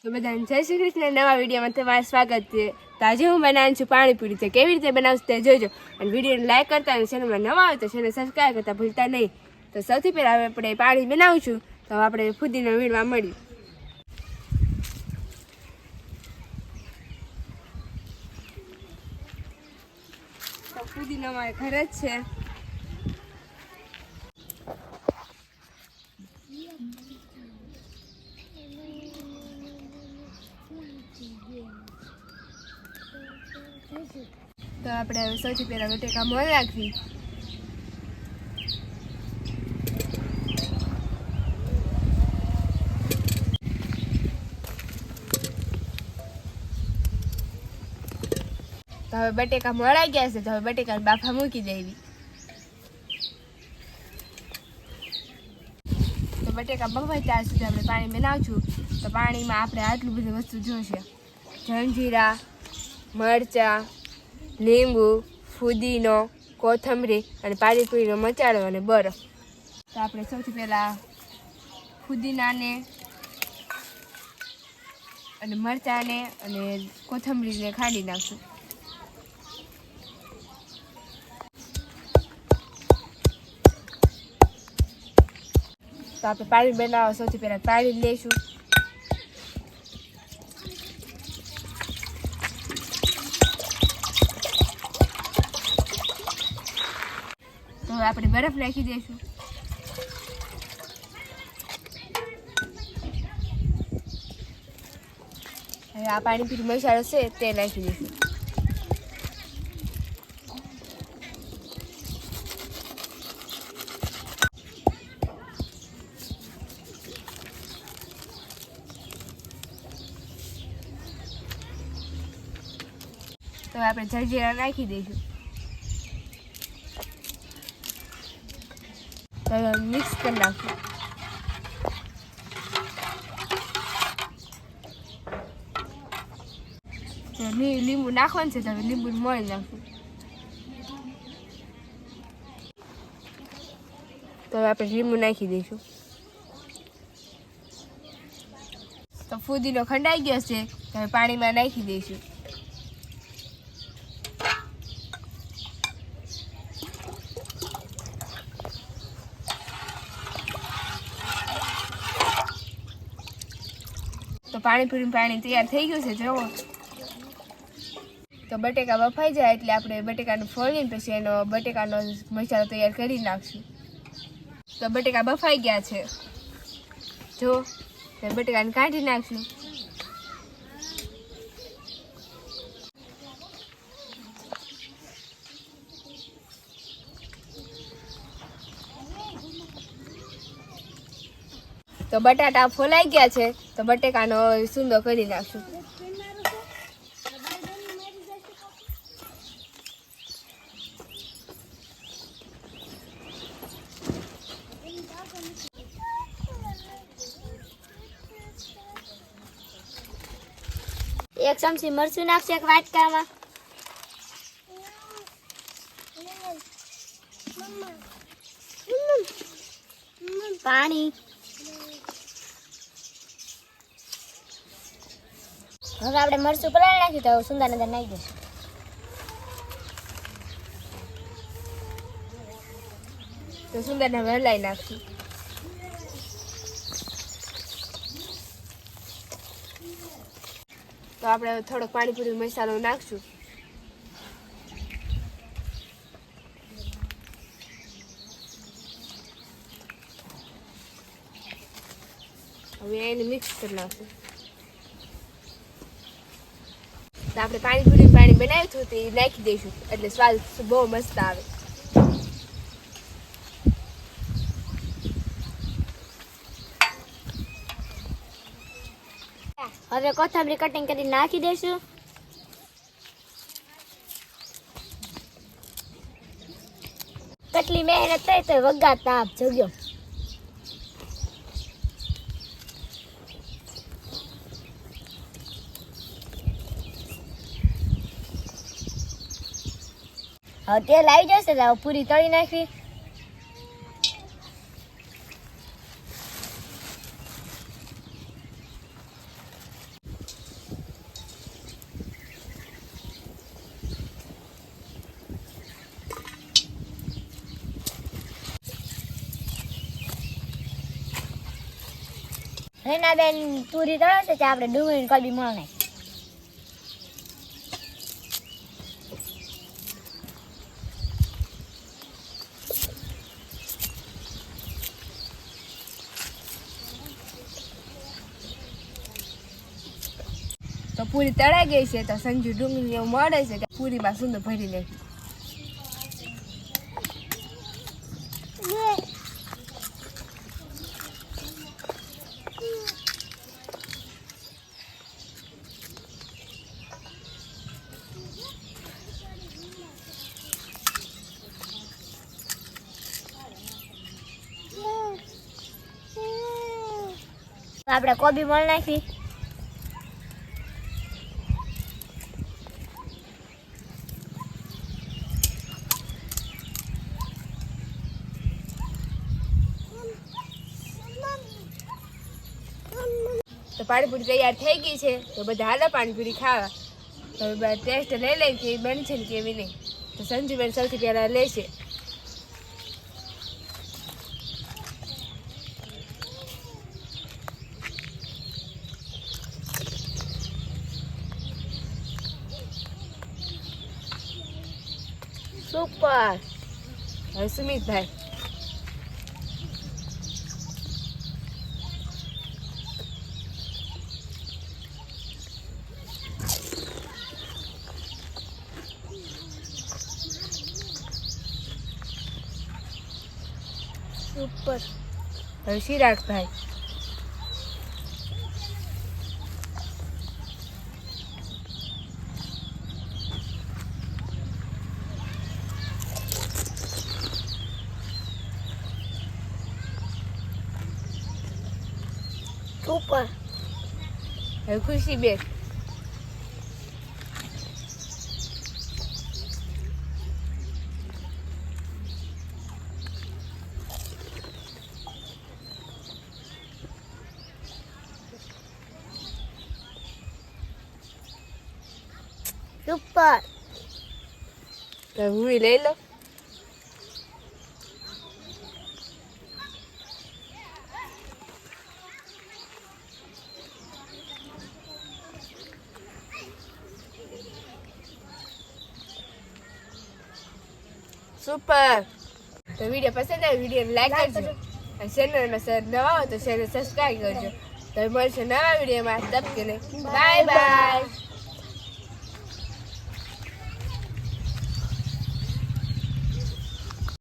તો બધાને જય શ્રી કૃષ્ણ. નવા વિડીયોમાં તમારું સ્વાગત છે. તો આજે હું બનાવું છું પાણીપુરી. છે કેવી રીતે બનાવશું તે જોજો, અને વિડીયોને લાઈક કરતા અને ચેનલમાં નવા આવે તો ચેનલ સબસ્ક્રાઈબ કરતા ભૂલતા નહીં. તો સૌથી પહેલાં આપણે પાણી બનાવું છું, તો આપણે ફુદીનો વીણવા મળીએ. તો ફુદીનો અમારે ઘરે જ છે. તો આપણે હવે સૌથી પહેલાં બટેકા મોળ નાખવી. તો હવે બટેકા મોળાઈ ગયા છે, તો હવે બટેકા બાફા મૂકી દેવી. તો બટેકા બફાય ત્યાં સુધી આપણે પાણી બનાવશું. તો પાણીમાં આપણે આટલું બધું વસ્તુ જોશે: જંજીરા, મરચાં, લીંબુ, ફુદીનો, કોથમરી અને પાણીપુરીનો મસાલો અને બરફ. તો આપણે સૌથી પહેલાં ફુદીનાને અને મરચાંને અને કોથમરીને ખાંડી નાખશું. તો આપણે પાણી બનાવવા સૌથી પહેલાં પાણી લઈશું. તો હવે આપણે બરફ નાખી દઈશું. હવે આ પાણીપુરી મસાલો છે તે નાખી દઈશું. તો આપણે જલજીરા નાખી દઈશું. તો મિક્સ કરી નાખશું. તો લીંબુ નાખવાનું છે, તો હવે લીંબુ મળી નાખશું. તો હવે આપણે લીંબુ નાખી દઈશું. તો ફુદીનો ખંડાઈ ગયો છે, તો હવે પાણીમાં નાખી દઈશું. તો પાણીપુરી પાણી તૈયાર થઈ ગયું છે, જુઓ. તો બટેકા બફાઈ જાય એટલે આપણે બટેકાને ફોડીને પછી એનો બટેકાનો મસાલો તૈયાર કરી નાખશું. તો બટેકા બફાઈ ગયા છે, જો. તો બટેકાને કાઢી નાખશું. તો બટાટા ફોલાઈ ગયા છે, તો બટેકાનો સૂંદો કરી નાખશું. એક ચમચી મરચું નાખશે એક વાટકામાં. પાણી. હવે આપણે મરચું પલાળી નાખ્યું, તો સુંદર અંદર નાખી દઈશું. તો સુંદરને હલાવી નાખશું. તો આપણે થોડોક પાણીપુરી મસાલો નાખશું. હવે એને મિક્સ કરી નાખશું. તો આપણે પાણીપુરી પાણી બનાવ્યું હતું તે નાખી દઈશું, એટલે સ્વાદ બહુ મસ્ત આવે. હવે કોથમરી કટિંગ કરી નાખી દઈશું. કેટલી મહેનત થઈ તો વઘાર તાપ જગ્યો. હવે તેલ આવી જશે તો પૂરી તળી નાખવી. રેનાબેન પૂરી તળે છે ત્યાં આપણે ડુંગળી કોબી મળ નાખી. તો પૂરી તળાઈ ગઈ છે તો સંજુ ડુંગળી એવું મળે છે કે પૂરીમાં સુંદર ભરી નાખી. આપણે કોબી મળ નાખી. તો પાણીપુરી તૈયાર થઈ ગઈ છે તો બધા હાલો પાણીપુરી ખાવા. તો ટેસ્ટ લઈ લઈએ કે બનશે ને કેવી નહીં. તો સંજુબેન સૌથી પહેલાં લેશે. સુપર. હવે સુમિતભાઈ. સુપર. હવે ચિરાગભાઈ. સુપર. હવે ખુશીબેન. સુપર. તો હું લઈ લો. સુપર. તો વિડીયો પસંદ આવે વિડીયો લાઈક કરજો અને ચેનલમાં નવા હો તો ચેનલ સબસ્ક્રાઈબ કરજો. તો મળશે નવા વિડીયોમાં. તબ કે બાય બાય.